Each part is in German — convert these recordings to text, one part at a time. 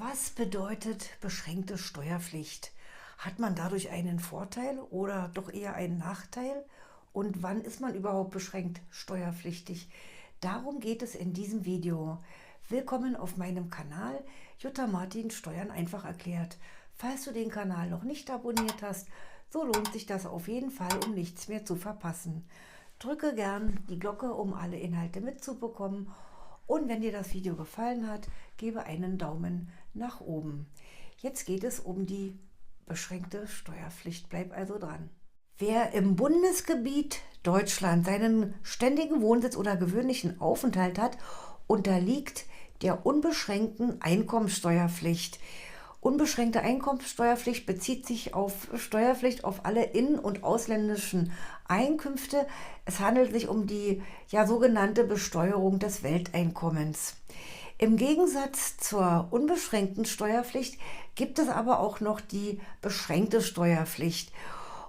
Was bedeutet beschränkte Steuerpflicht? Hat man dadurch einen Vorteil oder doch eher einen Nachteil? Und wann ist man überhaupt beschränkt steuerpflichtig? Darum geht es in diesem Video. Willkommen auf meinem Kanal Jutta Martin Steuern einfach erklärt. Falls du den Kanal noch nicht abonniert hast, so lohnt sich das auf jeden Fall, um nichts mehr zu verpassen. Drücke gern die Glocke, um alle Inhalte mitzubekommen. Und wenn dir das Video gefallen hat, gebe einen Daumen nach oben. Jetzt geht es um die beschränkte Steuerpflicht. Bleib also dran. Wer im Bundesgebiet Deutschland seinen ständigen Wohnsitz oder gewöhnlichen Aufenthalt hat, unterliegt der unbeschränkten Einkommensteuerpflicht. Unbeschränkte Einkommensteuerpflicht bezieht sich auf Steuerpflicht auf alle in- und ausländischen Einkünfte. Es handelt sich um die sogenannte Besteuerung des Welteinkommens. Im Gegensatz zur unbeschränkten Steuerpflicht gibt es aber auch noch die beschränkte Steuerpflicht.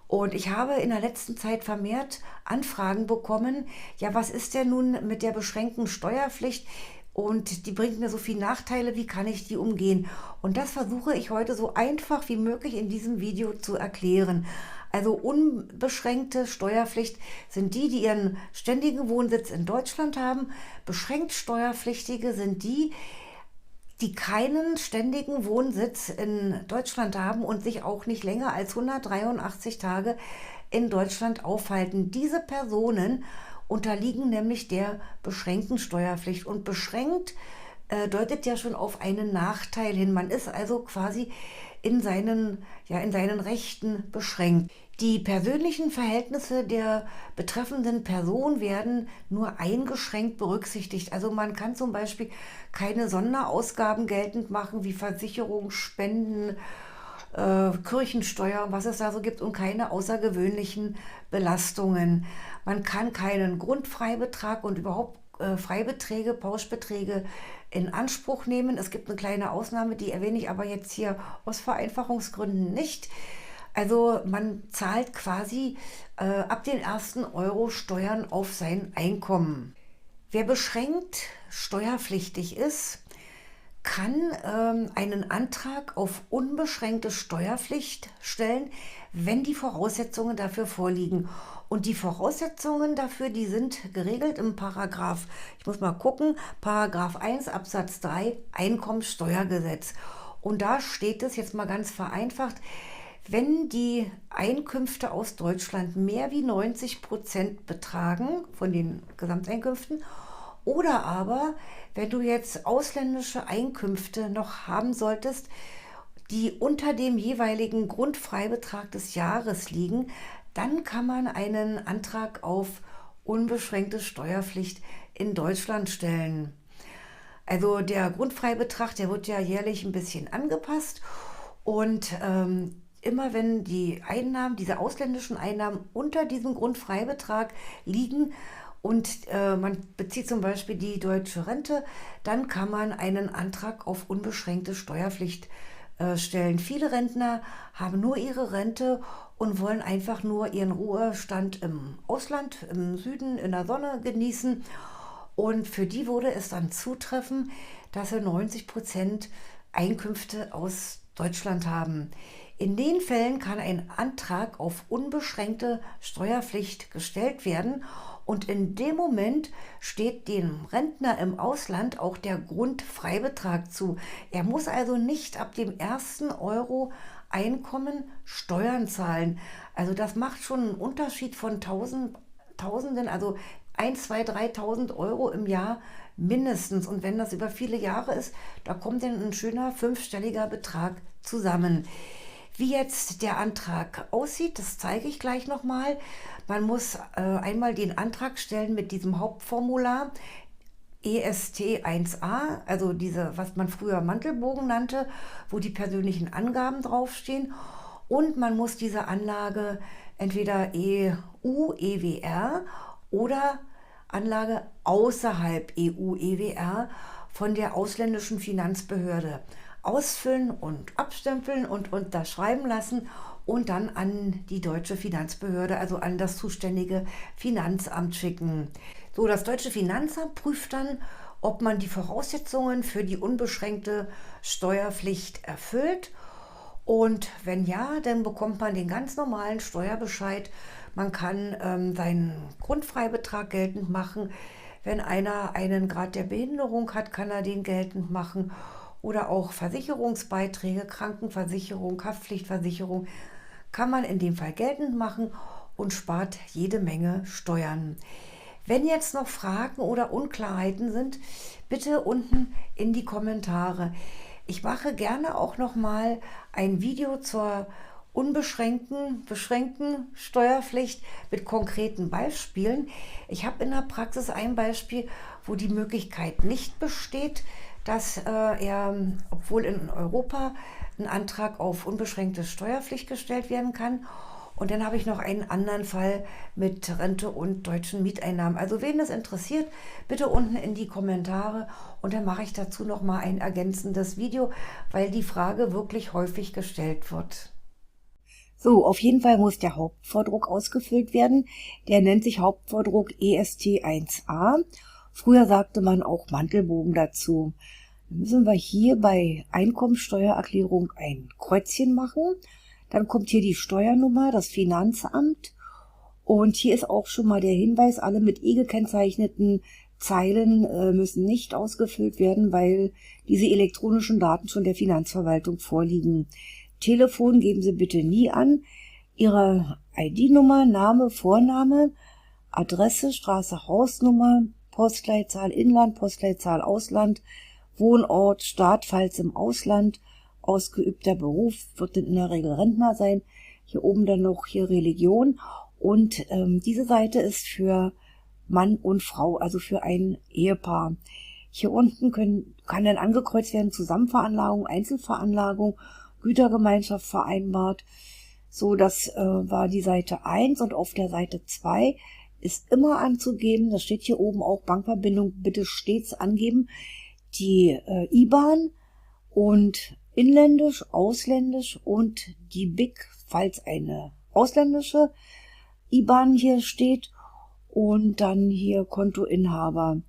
Und ich habe in der letzten Zeit vermehrt Anfragen bekommen, was ist denn nun mit der beschränkten Steuerpflicht? Und die bringt mir so viele Nachteile, wie kann ich die umgehen? Und das versuche ich heute so einfach wie möglich in diesem Video zu erklären. Also unbeschränkte Steuerpflicht sind die, die ihren ständigen Wohnsitz in Deutschland haben. Beschränkt Steuerpflichtige sind die, die keinen ständigen Wohnsitz in Deutschland haben und sich auch nicht länger als 183 Tage in Deutschland aufhalten. Diese Personen unterliegen nämlich der beschränkten Steuerpflicht. Und beschränkt deutet ja schon auf einen Nachteil hin. Man ist also quasi in seinen Rechten beschränkt. Die persönlichen Verhältnisse der betreffenden Person werden nur eingeschränkt berücksichtigt. Also man kann zum Beispiel keine Sonderausgaben geltend machen, wie Versicherung, Spenden, Kirchensteuer, was es da so gibt, und keine außergewöhnlichen Belastungen. Man kann keinen Grundfreibetrag und überhaupt Freibeträge, Pauschbeträge in Anspruch nehmen. Es gibt eine kleine Ausnahme, die erwähne ich aber jetzt hier aus Vereinfachungsgründen nicht. Also man zahlt quasi ab den ersten Euro Steuern auf sein Einkommen. Wer beschränkt steuerpflichtig ist, kann einen Antrag auf unbeschränkte Steuerpflicht stellen, wenn die Voraussetzungen dafür vorliegen. Und die Voraussetzungen dafür, die sind geregelt im Paragraph 1 Absatz 3 Einkommensteuergesetz. Und da steht es jetzt mal ganz vereinfacht: Wenn die Einkünfte aus Deutschland mehr wie 90% betragen von den Gesamteinkünften, oder aber, wenn du jetzt ausländische Einkünfte noch haben solltest, die unter dem jeweiligen Grundfreibetrag des Jahres liegen, dann kann man einen Antrag auf unbeschränkte Steuerpflicht in Deutschland stellen. Also der Grundfreibetrag, der wird ja jährlich ein bisschen angepasst, und immer wenn die Einnahmen, diese ausländischen Einnahmen unter diesem Grundfreibetrag liegen und man bezieht zum Beispiel die deutsche Rente, dann kann man einen Antrag auf unbeschränkte Steuerpflicht stellen. Viele Rentner haben nur ihre Rente und wollen einfach nur ihren Ruhestand im Ausland, im Süden, in der Sonne genießen. Und für die würde es dann zutreffen, dass sie 90% Einkünfte aus Deutschland haben. In den Fällen kann ein Antrag auf unbeschränkte Steuerpflicht gestellt werden, und in dem Moment steht dem Rentner im Ausland auch der Grundfreibetrag zu. Er muss also nicht ab dem ersten Euro Einkommen Steuern zahlen. Also das macht schon einen Unterschied von Tausenden, also 1, 2, 3.000 Euro im Jahr mindestens. Und wenn das über viele Jahre ist, da kommt dann ein schöner fünfstelliger Betrag zusammen. Wie jetzt der Antrag aussieht, das zeige ich gleich nochmal. Man muss einmal den Antrag stellen mit diesem Hauptformular EST 1a, also was man früher Mantelbogen nannte, wo die persönlichen Angaben draufstehen. Und man muss diese Anlage entweder EU, EWR oder Anlage außerhalb EU, EWR von der ausländischen Finanzbehörde ausfüllen und abstempeln und unterschreiben lassen und dann an die deutsche Finanzbehörde, also an das zuständige Finanzamt schicken. So, das deutsche Finanzamt prüft dann, ob man die Voraussetzungen für die unbeschränkte Steuerpflicht erfüllt. Und wenn ja, dann bekommt man den ganz normalen Steuerbescheid. Man kann seinen Grundfreibetrag geltend machen. Wenn einer einen Grad der Behinderung hat, kann er den geltend machen. Oder auch Versicherungsbeiträge, Krankenversicherung, Haftpflichtversicherung kann man in dem Fall geltend machen und spart jede Menge Steuern. Wenn jetzt noch Fragen oder Unklarheiten sind, bitte unten in die Kommentare. Ich mache gerne auch noch mal ein Video zur beschränkten Steuerpflicht mit konkreten Beispielen. Ich habe in der Praxis ein Beispiel, wo die Möglichkeit nicht besteht, dass obwohl in Europa ein Antrag auf unbeschränkte Steuerpflicht gestellt werden kann. Und dann habe ich noch einen anderen Fall mit Rente und deutschen Mieteinnahmen. Also wen das interessiert, bitte unten in die Kommentare und dann mache ich dazu noch mal ein ergänzendes Video, weil die Frage wirklich häufig gestellt wird. So, auf jeden Fall muss der Hauptvordruck ausgefüllt werden. Der nennt sich Hauptvordruck EST 1a. Früher sagte man auch Mantelbogen dazu. Dann müssen wir hier bei Einkommensteuererklärung ein Kreuzchen machen. Dann kommt hier die Steuernummer, das Finanzamt. Und hier ist auch schon mal der Hinweis, alle mit E gekennzeichneten Zeilen müssen nicht ausgefüllt werden, weil diese elektronischen Daten schon der Finanzverwaltung vorliegen. Telefon geben Sie bitte nie an. Ihre ID-Nummer, Name, Vorname, Adresse, Straße, Hausnummer, Postleitzahl Inland, Postleitzahl Ausland, Wohnort, Staat, falls im Ausland, ausgeübter Beruf, wird in der Regel Rentner sein. Hier oben dann noch hier Religion. Und diese Seite ist für Mann und Frau, also für ein Ehepaar. Hier unten kann dann angekreuzt werden Zusammenveranlagung, Einzelveranlagung, Gütergemeinschaft vereinbart. So, das war die Seite 1 und auf der Seite 2 ist immer anzugeben, das steht hier oben auch, Bankverbindung bitte stets angeben, die IBAN und inländisch, ausländisch und die BIC, falls eine ausländische IBAN hier steht, und dann hier Kontoinhaber.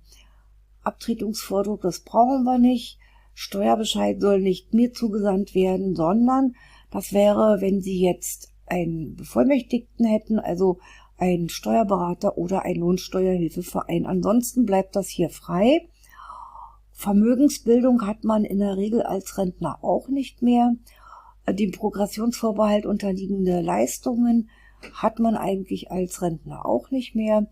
Abtretungsvordruck, das brauchen wir nicht. Steuerbescheid soll nicht mir zugesandt werden, sondern das wäre, wenn Sie jetzt einen Bevollmächtigten hätten, also einen Steuerberater oder einen Lohnsteuerhilfeverein. Ansonsten bleibt das hier frei. Vermögensbildung hat man in der Regel als Rentner auch nicht mehr. Dem Progressionsvorbehalt unterliegende Leistungen hat man eigentlich als Rentner auch nicht mehr.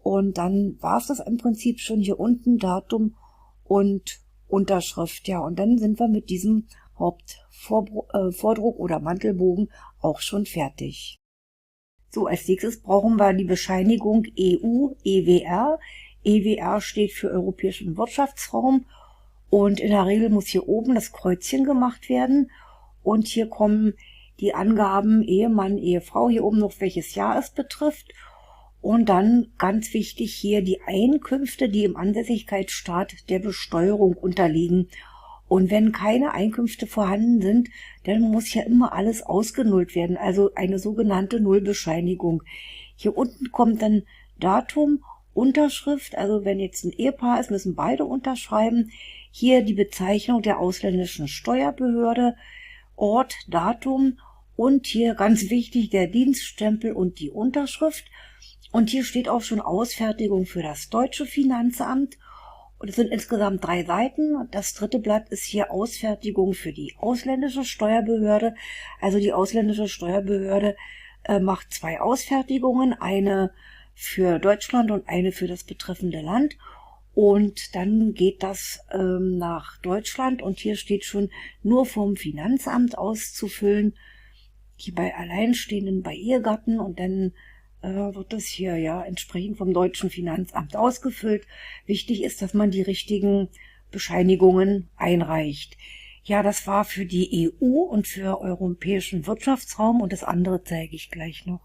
Und dann war es das im Prinzip schon hier unten, Datum und Unterschrift. Ja, und dann sind wir mit diesem Hauptvordruck oder Mantelbogen auch schon fertig. So, als nächstes brauchen wir die Bescheinigung EU-EWR. EWR steht für Europäischen Wirtschaftsraum und in der Regel muss hier oben das Kreuzchen gemacht werden und hier kommen die Angaben Ehemann, Ehefrau, hier oben noch welches Jahr es betrifft und dann ganz wichtig hier die Einkünfte, die im Ansässigkeitsstaat der Besteuerung unterliegen. Und wenn keine Einkünfte vorhanden sind, dann muss ja immer alles ausgenullt werden, also eine sogenannte Nullbescheinigung. Hier unten kommt dann Datum, Unterschrift, also wenn jetzt ein Ehepaar ist, müssen beide unterschreiben. Hier die Bezeichnung der ausländischen Steuerbehörde, Ort, Datum und hier ganz wichtig der Dienststempel und die Unterschrift. Und hier steht auch schon Ausfertigung für das deutsche Finanzamt. Und es sind insgesamt 3 Seiten. Das dritte Blatt ist hier Ausfertigung für die ausländische Steuerbehörde. Also die ausländische Steuerbehörde macht 2 Ausfertigungen, eine für Deutschland und eine für das betreffende Land. Und dann geht das nach Deutschland und hier steht schon nur vom Finanzamt auszufüllen. Hier bei Alleinstehenden, bei Ehegatten und dann wird das hier ja entsprechend vom deutschen Finanzamt ausgefüllt. Wichtig ist, dass man die richtigen Bescheinigungen einreicht. Ja, das war für die EU und für Europäischen Wirtschaftsraum und das andere zeige ich gleich noch.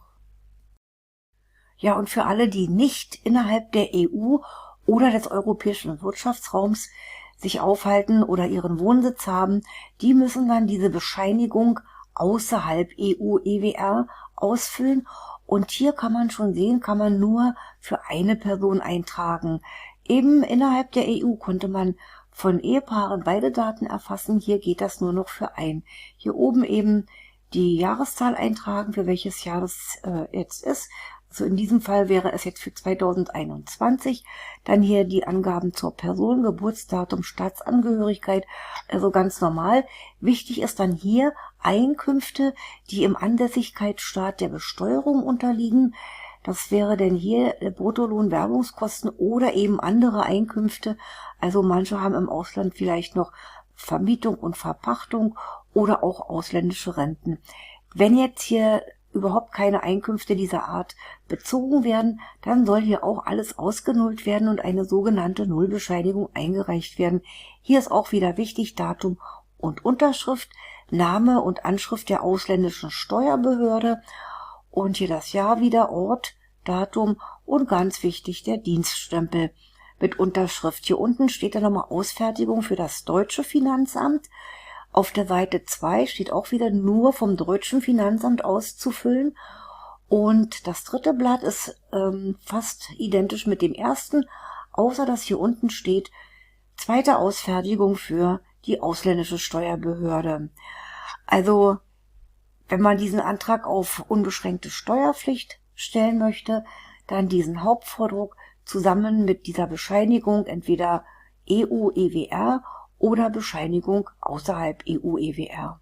Ja, und für alle, die nicht innerhalb der EU oder des Europäischen Wirtschaftsraums sich aufhalten oder ihren Wohnsitz haben, die müssen dann diese Bescheinigung außerhalb EU-EWR ausfüllen. Und hier kann man schon sehen, kann man nur für eine Person eintragen. Eben innerhalb der EU konnte man von Ehepaaren beide Daten erfassen. Hier geht das nur noch für ein. Hier oben eben die Jahreszahl eintragen, für welches Jahr das jetzt ist. Also in diesem Fall wäre es jetzt für 2021. Dann hier die Angaben zur Person, Geburtsdatum, Staatsangehörigkeit, also ganz normal. Wichtig ist dann hier Einkünfte, die im Ansässigkeitsstaat der Besteuerung unterliegen. Das wäre denn hier Bruttolohn, Werbungskosten oder eben andere Einkünfte. Also manche haben im Ausland vielleicht noch Vermietung und Verpachtung oder auch ausländische Renten. Wenn jetzt hier überhaupt keine Einkünfte dieser Art bezogen werden, dann soll hier auch alles ausgenullt werden und eine sogenannte Nullbescheinigung eingereicht werden. Hier ist auch wieder wichtig Datum und Unterschrift, Name und Anschrift der ausländischen Steuerbehörde und hier das Jahr wieder, Ort, Datum und ganz wichtig der Dienststempel mit Unterschrift. Hier unten steht dann nochmal Ausfertigung für das deutsche Finanzamt. Auf der Seite 2 steht auch wieder nur vom deutschen Finanzamt auszufüllen. Und das dritte Blatt ist fast identisch mit dem ersten, außer dass hier unten steht zweite Ausfertigung für die ausländische Steuerbehörde. Also wenn man diesen Antrag auf unbeschränkte Steuerpflicht stellen möchte, dann diesen Hauptvordruck zusammen mit dieser Bescheinigung, entweder EU-EWR oder Bescheinigung außerhalb EU-EWR.